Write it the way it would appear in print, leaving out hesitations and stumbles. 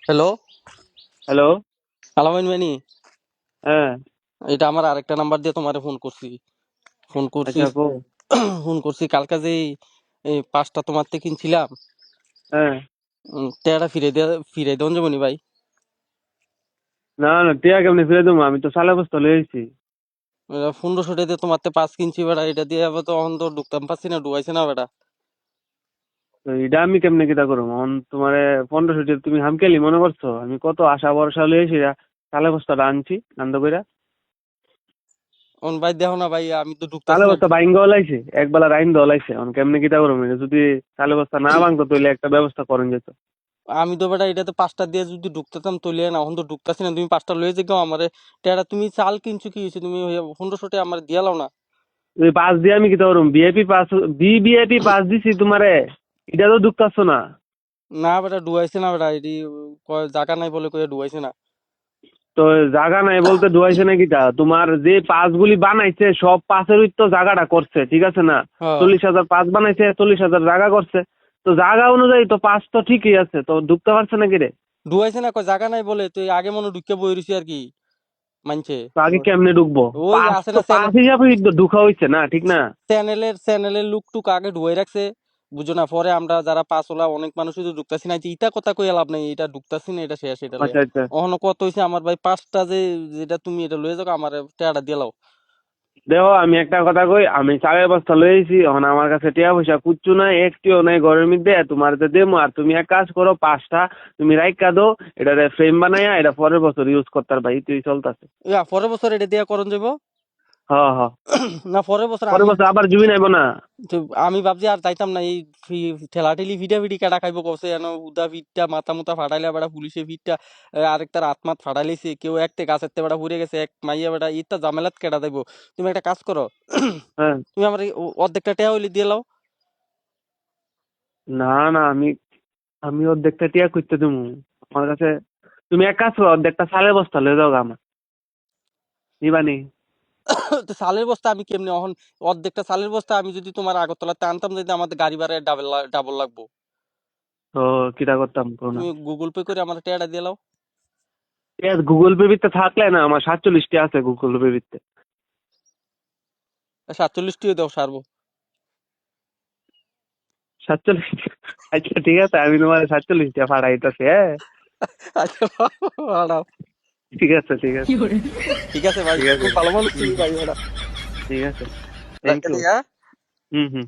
Hello, hello. আলামিন মানি। হ্যাঁ। এটা আমার আরেকটা নাম্বার দিয়ে তোমারে ফোন করছি। ফোন করছি আচ্ছা, কো। ফোন করছি কালকে যে এই পাঁচটা তোমার থেকে কিনছিলাম। হ্যাঁ। টেয়াটা ফিরে দেন যাবনি ভাই। না না, টিয়া কেমনি ফিরে দেবো? আমি তো সালে বস্তা লয়ে আইছি। 1500 টাকা দিয়ে তোমার থেকে পাঁচ কিনছি বেটা, এটা দিয়ে আবার তো এখন তো ঢুকতাম পাচ্ছি না, ডুবাইছে না বেটা। তো এটা আমি কেমনে কিতা করবো এখন? তোমারে 1500 তুমি হামকেলি মনে করছো? আমি কত আশা ভরসা লয়ে আইছি, সালে বস্তাটা আনছি আন্দ কইরা। এখন ভাই দেখো না ভাই, আমি তো ঢুকতাছি সালে না। বস্তা বাইং গলাইছে, একবেলা রাইন দলাইছে, এখন কেমনে কিতা করবো? এটা যদি সালে বস্তা না ভাঙতো তাহলে একটা ব্যবস্থা করেন যেত। আমি তো বেটা এটাতে পাঁচটা দিয়ে যদি ঢুকতাম তৈলে না, এখন তো ঢুকতাছি না। তুমি পাঁচটা লয়ে যাও আমারে টেয়াটা। তুমি চাল কিনছো কি হয়েছে? তুমি 1500 টাকা আমার দিয়ে লাও না। ওই পাস দিয়ে আমি কিতা করবো? বিআইপি পাস, বিআইপি পাস দিছি তোমারে, এটা তো ঢুকতাছো না। না বেটা, ডুবাইছে না বেটা, এটি জায়গা নাই বলে কয়ে ডুবাইছে না। তো জায়গা নাই বলতে ডুয়াইছে নাকি? তা তোমার যে পাসগুলি বানাইছে সব পাসের তো জায়গাটা করছে, ঠিক আছে না? হ্যাঁ, 40,000 পাস বানাইছে, 40,000 জায়গা করছে। তো জায়গা অনুযায়ী তো পাস তো ঠিকই আছে, তো ঢুকতে পারছে নাকি রে? ডুবাইছে না, কয় জায়গা নাই বলে তুই আগে মনে ঢুকে বই রইছি আর কি মানছে। তো আগে কেমনে ঢুকবো? ওই পাস আছে তো না পাস হিসাবে তো ঢুকা হইছে না, ঠিক না? চ্যানেলের লুক টুক আগে ডুবাই রাখছে, বুঝো না? পরে আমরা যারা পাস ওলা অনেক মানুষই তো ঢুকতাছি না, ইটা কথা কই লাভ নাই, এটা ঢুকতাছি না, এটা শেষ, এটা লইয়া। আচ্ছা আচ্ছা। অহনো কত হইছে আমার ভাই? পাঁচটা যে, যেটা তুমি এটা লয়ে যাও আমার টাকাটা দিয়ে লাও। দেখো আমি একটা কথা কই, আমি চালের বস্তা লয়ে আইছি, এখন আমার কাছে টিয়া পয়সা কুচ্ছু নাই, একটিও নাই ঘরের মধ্যে। তোমার তো দেমো, আর তুমি এক কাজ করো, পাঁচটা তুমি রাইখা দো, এটা ফ্রেম বানাইয়া এটা পরের বছর ইউজ করতে পারবা, তুই চলতেছে। ইয়া পরের বছর এটা দিয়া করণ যাবো। হ্যাঁ হ্যাঁ। না পরের বছর পরের আমি, বছর আবার জুবি নাইব না। তো আমি ভাবছি আর যাইতাম না। এই ঠেলা ঠেলি ভিডা ভিডি কাটা খাইবো কসে এন, উদা ভিটটা মাথা মুথা ফাটাইলে বেড়া পুলিশে ভিটটা আরেকটার আত্মাত ফাটাইলেছে, কেউ একটা গাছের তে বেড়া পুড়ে গেছে, এক মাইয়া বেড়া ইটা ঝামেলাত কেটা দেবো। তুমি একটা কাজ করো, হ্যাঁ। তুমি আমার এই অর্ধেকটা টেয়া হইলে দিয়ে লাও। না না, আমি আমি অর্ধেকটা টিয়া করতে দেবো আমার কাছে। তুমি এক কাজ করো, অর্ধেকটা সালের বস্তা লয়ে যাও গা আমার, নিবানি। তো সালের বস্তা আমি কেমনে এখন? অর্ধেকটা সালের বস্তা আমি যদি তোমার আগরতলাতে আনতাম, যদি আমাদের গাড়ি ভাড়া ডাবল ডাবল লাগবো। তো কিটা করতাম করো না। তুমি গুগল পে করে আমার টেয়াটা দিয়ে লাও। গুগল পে ভিত্তে থাকলে না, আমার 47টি আছে গুগল পে ভিত্তে। 47 দাও সারবো। 47? আচ্ছা ঠিক আছে, আমি তোমার 47টা ফাড়াইতেছি, হ্যাঁ। আচ্ছা, পাঠাও। ঠিক আছে ঠিক আছে। ঠিক আছে ভাই, ঠিক আছে। খুব ভালো মানুষ হুম। তুমি ভাই, ওটা ঠিক আছে। থ্যাংক রাখতে ইউ। দিই, হ্যাঁ। হুম হুম।